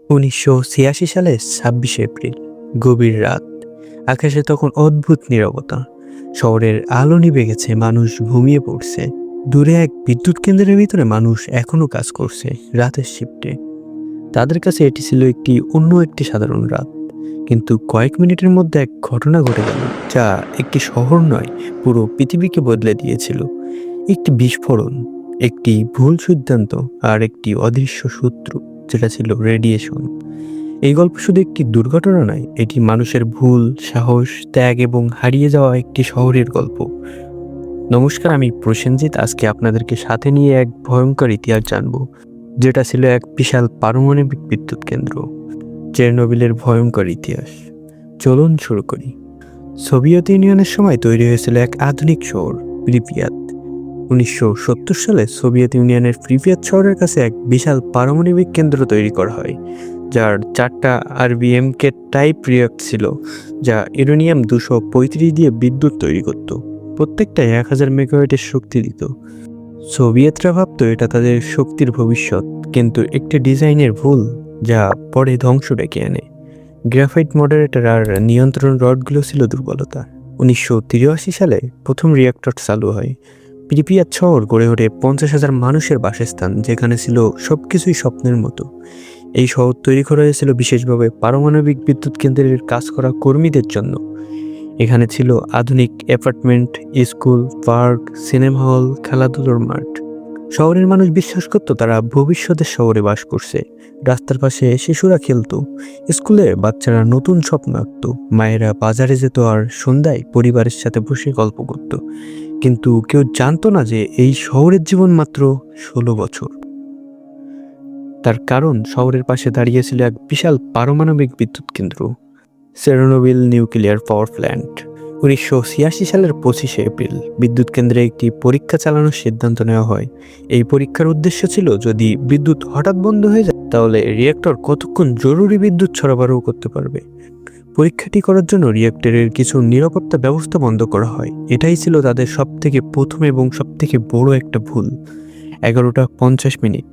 1986 সালের 26 এপ্রিল, গভীর রাত। আকাশে তখন অদ্ভুত নীরবতা। শহরের আলো নিভে গেছে, মানুষ ঘুমিয়ে পড়ছে। দূরে এক বিদ্যুৎ কেন্দ্রের ভিতরে মানুষ এখনো কাজ করছে, রাতের শিফটে। তাদের কাছে এটি ছিল অন্য একটি সাধারণ রাত। কিন্তু কয়েক মিনিটের মধ্যে এক ঘটনা ঘটে গেল, যা একটি শহর নয়, পুরো পৃথিবীকে বদলে দিয়েছিল। একটি বিস্ফোরণ, একটি ভুল সিদ্ধান্ত, আর একটি অদৃশ্য শত্রু, যেটা ছিল রেডিয়েশন। এই গল্প শুধু একটি দুর্ঘটনা নয়, এটি মানুষের ভুল, সাহস, ত্যাগ এবং হারিয়ে যাওয়া একটি শহরের গল্প। নমস্কার, আমি প্রসেনজিৎ। আজকে আপনাদেরকে সাথে নিয়ে এক ভয়ঙ্কর ইতিহাস জানবো, যেটা ছিল এক বিশাল পারমাণবিক বিদ্যুৎ কেন্দ্র, চেরনোবিলের ভয়ঙ্কর ইতিহাস। চলুন শুরু করি। সোভিয়েত ইউনিয়নের সময় তৈরি হয়েছিল এক আধুনিক শহর, প্রিপিয়াত। 1970 সালে সোভিয়েত ইউনিয়নের প্রিপিয়াত শহরের কাছে এক বিশাল পারমাণবিক কেন্দ্র তৈরি করা হয়, যার 4টা আরবিএমকে টাইপ রিঅ্যাক্ট ছিল, যা ইউরেনিয়াম 235 দিয়ে বিদ্যুৎ তৈরি করত। প্রত্যেকটাই 1000 মেগাওয়াটের শক্তি দিত। সোভিয়েতরা ভাবত এটা তাদের শক্তির ভবিষ্যৎ, কিন্তু একটি ডিজাইনের ভুল, যা পরে ধ্বংস ডেকে আনে। গ্রাফাইট মডারেটর আর নিয়ন্ত্রণ রডগুলো ছিল দুর্বলতা। 1983 সালে প্রথম রিঅ্যাক্টর চালু হয়। প্রিপিয়াত শহর গড়ে ওঠে 50,000 মানুষের বাসস্থান, যেখানে ছিল সবকিছুই স্বপ্নের মতো। এই শহর তৈরি করা হয়েছিল বিশেষভাবে পারমাণবিক বিদ্যুৎ কেন্দ্রের কাজ করা কর্মীদের জন্য। এখানে ছিল আধুনিক apartment, school, park, cinema hall, খেলাধুলার মাঠ। শহরের মানুষ বিশ্বাস করত তারা ভবিষ্যতের শহরে বাস করছে। রাস্তার পাশে শিশুরা খেলতো, স্কুলে বাচ্চারা নতুন স্বপ্ন আঁকত, মায়েরা বাজারে যেত আর সন্ধ্যায় পরিবারের সাথে বসে গল্প করত। কিন্তু কেউ জানতো না যে এই শহরের জীবন মাত্র 16 বছর। তার কারণ শহরের পাশে দাঁড়িয়েছিল এক বিশাল পারমাণবিক বিদ্যুৎ কেন্দ্র, চেরনোবিল নিউক্লিয়ার পাওয়ার প্ল্যান্ট। 1986 সালের 25 এপ্রিল বিদ্যুৎ কেন্দ্রে একটি পরীক্ষা চালানোর সিদ্ধান্ত নেওয়া হয়। এই পরীক্ষার উদ্দেশ্য ছিল, যদি বিদ্যুৎ হঠাৎ বন্ধ হয়ে যায় তাহলে রিঅ্যাক্টর কতক্ষণ জরুরি বিদ্যুৎ সরবরাহ করতে পারবে। পরীক্ষাটি করার জন্য রিঅ্যাক্টরের কিছু নিরাপত্তা ব্যবস্থা বন্ধ করা হয়। এটাই ছিল তাদের সবথেকে প্রথম এবং সবথেকে বড় একটা ভুল। 11:50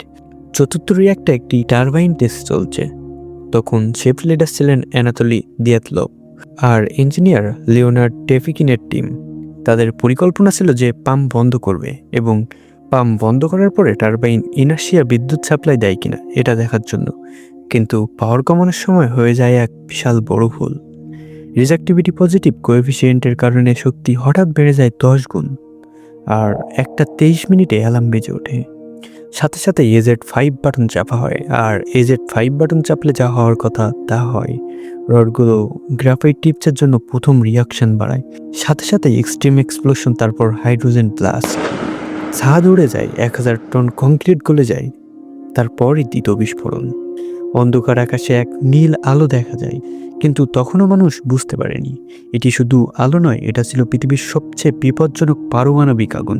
চতুর্থ রিঅ্যাক্টরে একটি টারবাইন টেস্ট চলছে। তখন শেফ লিডার ছিলেন অ্যানাতলি দিয়াতলভ আর ইঞ্জিনিয়ার লিওনার্ড টেফিকিনের টিম। তাদের পরিকল্পনা ছিল যে পাম্প বন্ধ করবে এবং পাম্প বন্ধ করার পরে টারবাইন ইনার্শিয়া বিদ্যুৎ সাপ্লাই দেয় কিনা এটা দেখার জন্য। কিন্তু পাওয়ার কমানোর সময় হয়ে যায় এক বিশাল বড় ভুল। রিজেক্টিভিটি পজিটিভ কোএফিসিয়েন্টের কারণে শক্তি হঠাৎ বেড়ে যায় 10 গুণ, আর 1:23 অ্যালার্ম বেজে ওঠে। সাথে সাথে AZ5 বাটন চাপা হয়, আর AZ5 বাটন চাপলে যা হওয়ার কথা তা হয়। রডগুলো গ্রাফাইট টিপসের জন্য প্রথম রিয়াকশন বাড়ায়। সাথে সাথে এক্সট্রিম এক্সপ্লোশন, তারপর হাইড্রোজেন ব্লাস্ট। ছাদ উড়ে যায়, 1000 টন কংক্রিট গলে যায়। তারপরই দ্বিতীয় বিস্ফোরণ। অন্ধকার আকাশে এক নীল আলো দেখা যায়, কিন্তু তখনও মানুষ বুঝতে পারেনি এটি শুধু আলো নয়, এটা ছিল পৃথিবীর সবচেয়ে বিপজ্জনক পারমাণবিক আগুন।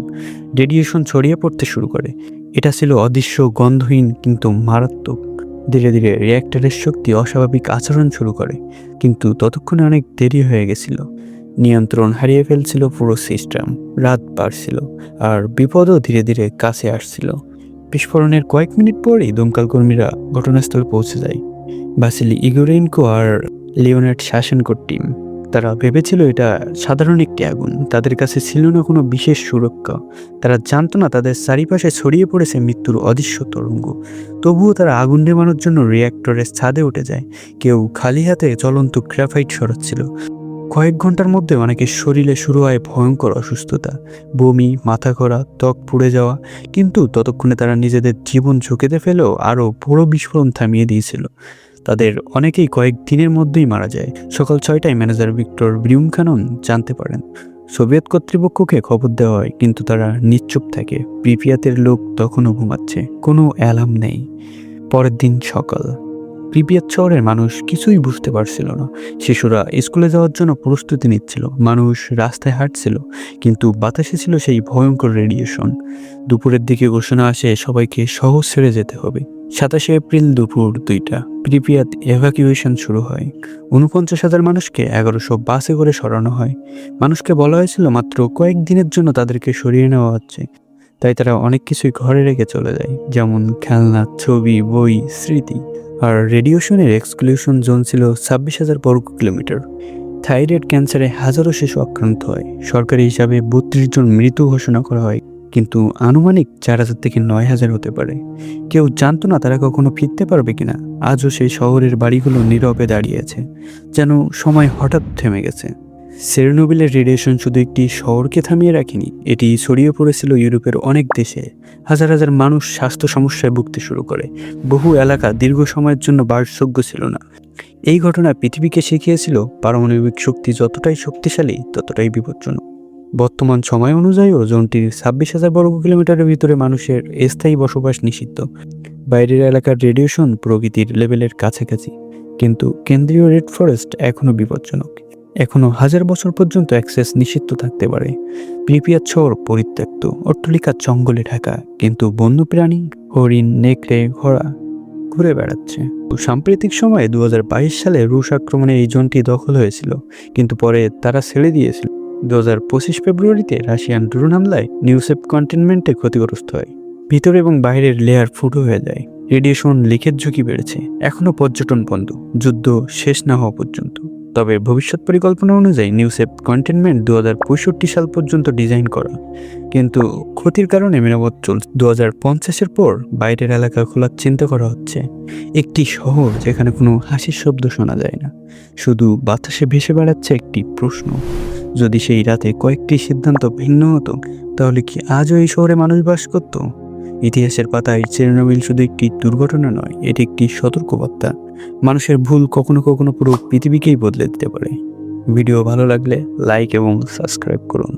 রেডিয়েশন ছড়িয়ে পড়তে শুরু করে। এটা ছিল অদৃশ্য, গন্ধহীন, কিন্তু মারাত্মক। ধীরে ধীরে রিঅ্যাক্টরের শক্তি অস্বাভাবিক আচরণ শুরু করে, কিন্তু ততক্ষণে অনেক দেরি হয়ে গেছিল। নিয়ন্ত্রণ হারিয়ে ফেলছিল পুরো সিস্টেম। রাত বাড়ছিল, আর বিপদও ধীরে ধীরে কাছে আসছিল। বিস্ফোরণের কয়েক মিনিট পরেই দমকল কর্মীরা ঘটনাস্থলে পৌঁছে যায়। বাসিলি ইগোরেনকো আর লিওনার্ড শাসনকোর টিম। তারা ভেবেছিল এটা সাধারণ একটি আগুন। তাদের কাছে ছিল না কোনো বিশেষ সুরক্ষা। তারা জানতো না তাদের চারিপাশে ছড়িয়ে পড়েছে মৃত্যুর অদৃশ্য তরঙ্গ। তবুও তারা আগুন নেভানোর জন্য রিঅ্যাক্টরের ছাদে উঠে যায়। কেউ খালি হাতে জ্বলন্ত গ্রাফাইট সরাচ্ছিল। কয়েক ঘন্টার মধ্যে অনেকের শরীরে শুরু হয় ভয়ঙ্কর অসুস্থতা, বমি, মাথা ঘোরা, ত্বক পুড়ে যাওয়া। কিন্তু ততক্ষণে তারা নিজেদের জীবন ঝুঁকিতে ফেলেও আরও বড় বিস্ফোরণ থামিয়ে দিয়েছিল। তাদের অনেকেই কয়েক দিনের মধ্যেই মারা যায়। সকাল 6টায় ম্যানেজার ভিক্টর ব্রিউমখানন জানতে পারেন। সোভিয়েত কর্তৃপক্ষকে খবর দেওয়া হয়, কিন্তু তারা নিশ্চুপ থাকে। প্রিপিয়াতের লোক তখনও ঘুমাচ্ছে, কোনো অ্যালার্ম নেই। পরের দিন সকাল। প্রিপিয়াত শহরের মানুষ কিছুই বুঝতে পারছিল না। শিশুরা স্কুলে যাওয়ার জন্য প্রস্তুতি নিচ্ছিল, মানুষ রাস্তায় হাঁটছিল, কিন্তু বাতাসে ছিল সেই ভয়ঙ্কর রেডিয়েশন। দুপুরের দিকে ঘোষণা আসে সবাইকে শহর ছেড়ে যেতে হবে। 27 এপ্রিল দুপুর 2টা প্রিপিয়াত এভাকুয়েশন শুরু হয়। 49,000 মানুষকে 1100 বাসে করে সরানো হয়। মানুষকে বলা হয়েছিল মাত্র কয়েক দিনের জন্য তাদেরকে সরিয়ে নেওয়া হচ্ছে। তাই তারা অনেক কিছুই ঘরে রেখে চলে যায়, যেমন খেলনা, ছবি, বই, স্মৃতি। আর রেডিয়েশনের এক্সক্লুশন জোন ছিল 26,000 বর্গ কিলোমিটার। থাইরয়েড ক্যান্সারে হাজারো শিশু আক্রান্ত হয়। সরকারি হিসাবে 32 জন মৃত্যু ঘোষণা করা হয়, কিন্তু আনুমানিক 4,000 থেকে 9,000 হতে পারে। কেউ জানতো না তারা কখনো ফিরতে পারবে কিনা। আজও সেই শহরের বাড়িগুলো নীরবে দাঁড়িয়ে আছে, যেন সময় হঠাৎ থেমে গেছে। চেরনোবিলের রেডিয়েশন শুধু একটি শহরকে থামিয়ে রাখেনি, এটি ছড়িয়ে পড়েছিল ইউরোপের অনেক দেশে। হাজার হাজার মানুষ স্বাস্থ্য সমস্যায় ভুগতে শুরু করে। বহু এলাকা দীর্ঘ সময়ের জন্য বাসযোগ্য ছিল না। এই ঘটনা পৃথিবীকে শিখিয়েছিল পারমাণবিক শক্তি যতটাই শক্তিশালী ততটাই বিপজ্জনক। বর্তমান সময় অনুযায়ীও জোনটির 26,000 বর্গ কিলোমিটারের ভিতরে মানুষের স্থায়ী বসবাস নিষিদ্ধ। বাইরের এলাকার রেডিয়েশন প্রকৃতির লেভেলের কাছাকাছি, কিন্তু কেন্দ্রীয় রেড ফরেস্ট এখনও বিপজ্জনক। এখনও 1000 বছর পর্যন্ত অ্যাক্সেস নিষিদ্ধ থাকতে পারে। প্রিপিয়াত শহর পরিত্যক্ত, অট্টালিকা জঙ্গলে ঢাকা, কিন্তু বন্যপ্রাণী, হরিণ, নেকড়ে, ঘোড়া ঘুরে বেড়াচ্ছে। সাম্প্রতিক সময়ে 2022 সালে রুশ আক্রমণে এই জোনটি দখল হয়েছিল, কিন্তু পরে তারা ছেড়ে দিয়েছিল। 2025 ফেব্রুয়ারিতে রাশিয়ান ড্রোন হামলায় নিউ সাবকন্টিনেন্টে ক্ষতিগ্রস্ত হয়। ভিতর এবং বাইরের লেয়ার ফুটো হয়ে যায়। রেডিয়েশন লিকের ঝুঁকি বেড়েছে। এখনও পর্যটন বন্ধ, যুদ্ধ শেষ না হওয়া পর্যন্ত। তবে ভবিষ্যৎ পরিকল্পনা অনুযায়ী নিউ সাবকন্টিনেন্ট 2065 সাল পর্যন্ত ডিজাইন করা, কিন্তু ক্ষতির কারণে মেরামত চলছে। 2050-এর পর বাইরের এলাকা খোলার চিন্তা করা হচ্ছে। একটি শহর যেখানে কোনো হাসির শব্দ শোনা যায় না, শুধু বাতাসে ভেসে বেড়াচ্ছে একটি প্রশ্ন। যদি সেই রাতে কয়েকটি সিদ্ধান্ত ভিন্ন হতো, তাহলে কি আজও এই শহরে মানুষ বাস করত? ইতিহাসের পাতায় চেরনোবিল শুধু একটি দুর্ঘটনা নয়, এটি একটি সতর্কবার্তা। মানুষের ভুল কখনো কখনো পুরো পৃথিবীকেই বদলে দিতে পারে। ভিডিও ভালো লাগলে লাইক এবং সাবস্ক্রাইব করুন।